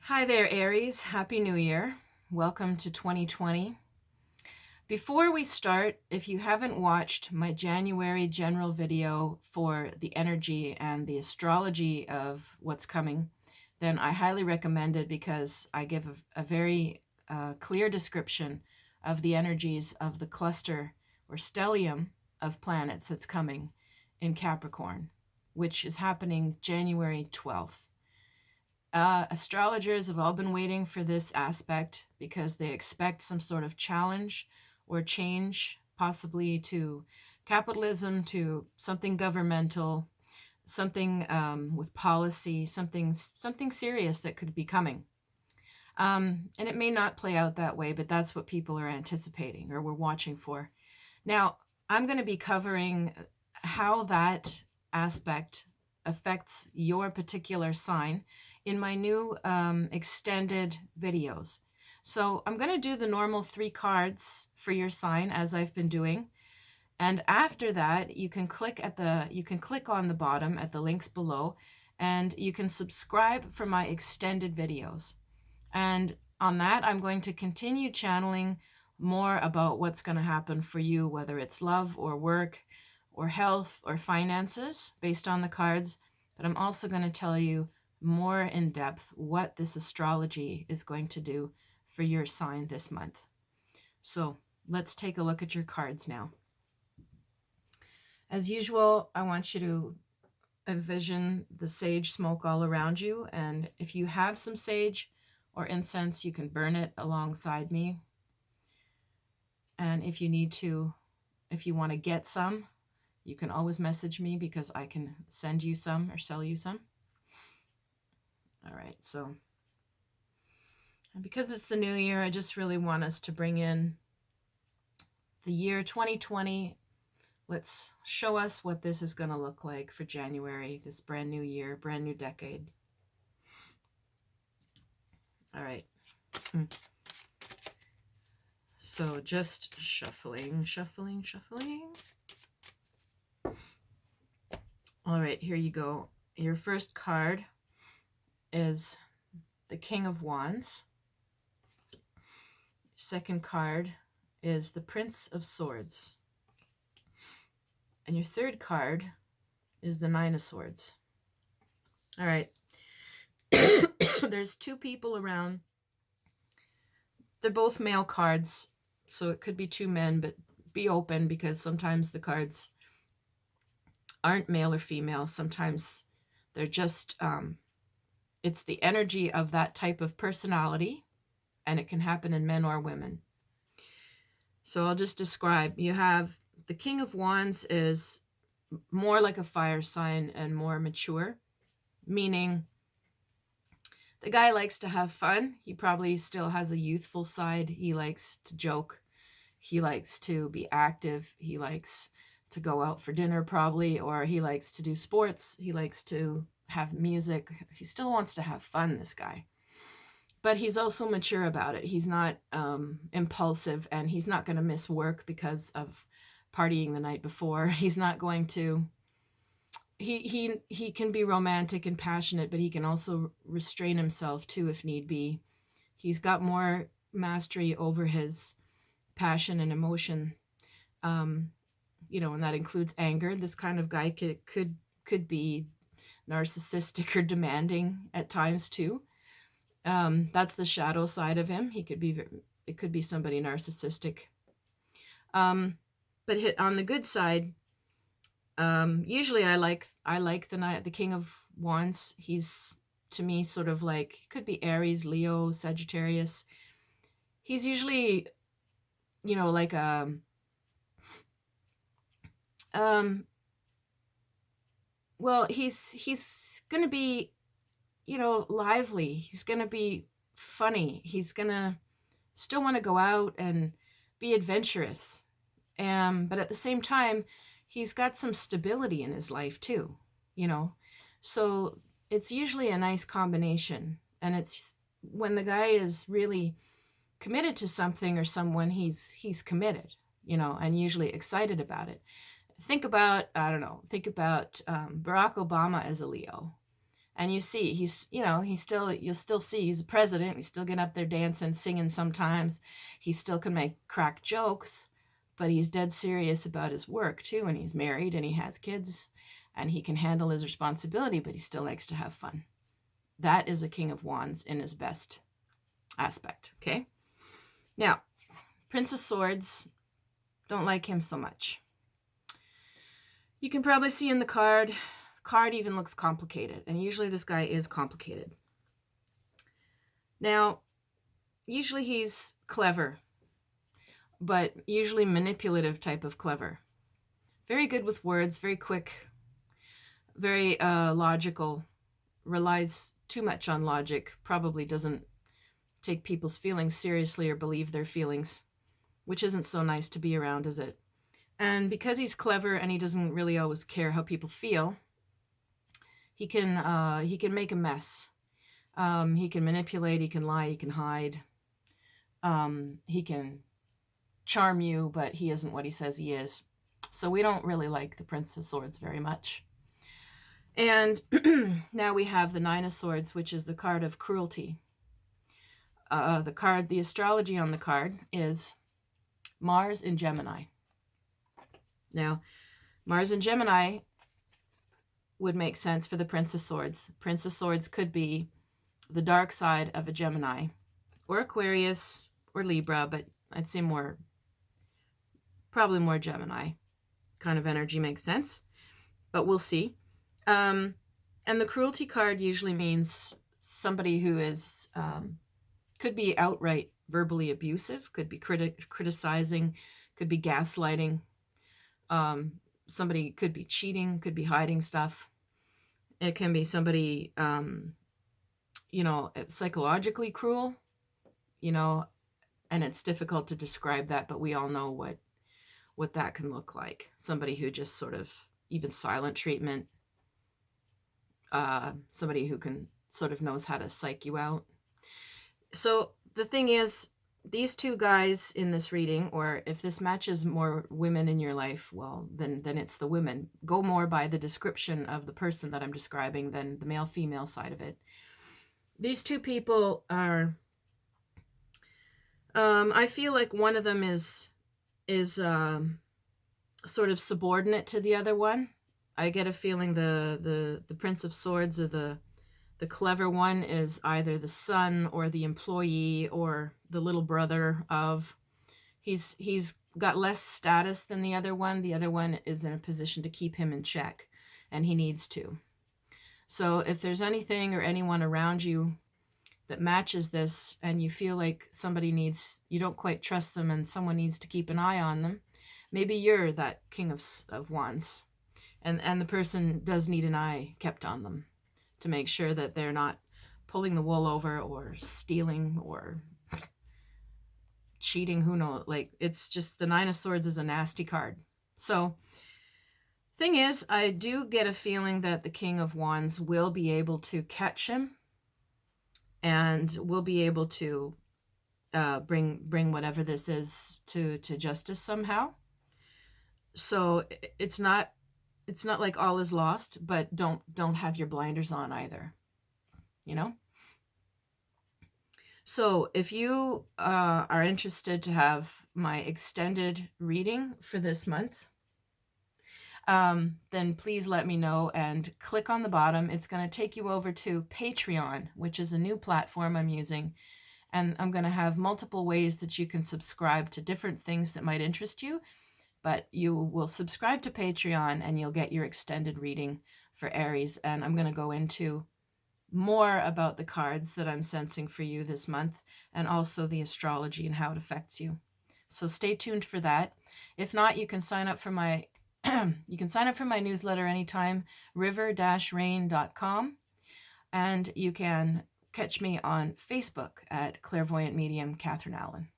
Hi there, Aries. Happy New Year. Welcome to 2020. Before we start, if you haven't watched my January general video for the energy and the astrology of what's coming, then I highly recommend it because I give a very clear description of the energies of the cluster or stellium of planets that's coming in Capricorn, which is happening January 12th. Astrologers have all been waiting for this aspect because they expect some sort of challenge or change, possibly to capitalism, to something governmental, something with policy, something serious that could be coming. And it may not play out that way, but that's what people are anticipating or we're watching for. Now, I'm going to be covering how that aspect affects your particular sign in my new extended videos. So I'm going to do the normal 3 cards for your sign as I've been doing. And after that, you can click on the bottom at the links below, and you can subscribe for my extended videos. And on that, I'm going to continue channeling more about what's going to happen for you, whether it's love or work or health or finances based on the cards. But I'm also going to tell you more in depth what this astrology is going to do for your sign this month. So let's take a look at your cards now. As usual, I want you to envision the sage smoke all around you. And if you have some sage or incense, you can burn it alongside me. And if you want to get some, you can always message me because I can send you some or sell you some. All right, so and because it's the new year, I just really want us to bring in the year 2020. Let's show us what this is going to look like for January, this brand new year, brand new decade. All right. So just shuffling. All right, here you go. Your first card is the King of Wands. Second card is the Prince of Swords. And your third card is the Nine of Swords. All right. There's 2 people around. They're both male cards, so it could be 2 men, but be open because sometimes the cards aren't male or female. Sometimes they're just, it's the energy of that type of personality, and it can happen in men or women. So I'll just describe. You have the King of Wands is more like a fire sign and more mature, meaning the guy likes to have fun. He probably still has a youthful side. He likes to joke. He likes to be active. He likes to go out for dinner probably, or he likes to do sports. He likes to have music. He still wants to have fun, this guy. But he's also mature about it. He's not impulsive, and he's not going to miss work because of partying the night before. He's not going to... He can be romantic and passionate, but he can also restrain himself too if need be. He's got more mastery over his passion and emotion, and that includes anger. This kind of guy could be narcissistic or demanding at times too. That's the shadow side of him. It could be somebody narcissistic. But on the good side, usually I like the King of Wands. He's, to me, sort of like, could be Aries, Leo, Sagittarius. He's usually, like well, he's going to be, lively. He's going to be funny. He's going to still want to go out and be adventurous. But at the same time, he's got some stability in his life too, So it's usually a nice combination. And it's when the guy is really committed to something or someone, he's committed, and usually excited about it. Think about Barack Obama as a Leo. And you see, you'll still see he's a president. He's still getting up there dancing, singing sometimes. He still can make crack jokes, but he's dead serious about his work too. And he's married and he has kids and he can handle his responsibility, but he still likes to have fun. That is a King of Wands in his best aspect, okay? Now, Prince of Swords, don't like him so much. You can probably see in the card even looks complicated, and usually this guy is complicated. Now, usually he's clever, but usually manipulative type of clever. Very good with words, very quick, very logical, relies too much on logic, probably doesn't take people's feelings seriously or believe their feelings, which isn't so nice to be around, is it? And because he's clever and he doesn't really always care how people feel, he can make a mess. He can manipulate, he can lie, he can hide. He can charm you, but he isn't what he says he is. So we don't really like the Prince of Swords very much. And now we have the Nine of Swords, which is the card of cruelty. The astrology on the card is Mars in Gemini. Now, Mars in Gemini would make sense for the Prince of Swords. Prince of Swords could be the dark side of a Gemini, or Aquarius, or Libra, but I'd say probably more Gemini kind of energy makes sense, but we'll see. And the cruelty card usually means somebody who is, could be outright verbally abusive, could be criticizing, could be gaslighting. Somebody could be cheating, could be hiding stuff. It can be somebody, psychologically cruel, and it's difficult to describe that, but we all know what that can look like. Somebody who just sort of, even silent treatment, somebody who can sort of knows how to psych you out. So the thing is, these two guys in this reading, or if this matches more women in your life, well, then it's the women. Go more by the description of the person that I'm describing than the male-female side of it. These two people are, I feel like one of them is sort of subordinate to the other one. I get a feeling the Prince of Swords, or the clever one, is either the son or the employee or the little brother of. He's got less status than the other one. The other one is in a position to keep him in check, and he needs to. So if there's anything or anyone around you that matches this, and you feel like you don't quite trust them and someone needs to keep an eye on them, maybe you're that King of Wands, and the person does need an eye kept on them to make sure that they're not pulling the wool over or stealing or cheating. Who knows? Like, it's just, the Nine of Swords is a nasty card. So thing is, I do get a feeling that the King of Wands will be able to catch him and will be able to bring whatever this is to justice somehow. So it's not like all is lost, but don't have your blinders on either, So if you are interested to have my extended reading for this month, then please let me know and click on the bottom. It's going to take you over to Patreon, which is a new platform I'm using. And I'm going to have multiple ways that you can subscribe to different things that might interest you. But you will subscribe to Patreon and you'll get your extended reading for Aries. And I'm going to go into more about the cards that I'm sensing for you this month, and also the astrology and how it affects you. So stay tuned for that. If not, you can sign up for my newsletter anytime, river-rain.com, and you can catch me on Facebook at Clairvoyant Medium Catherine Allen.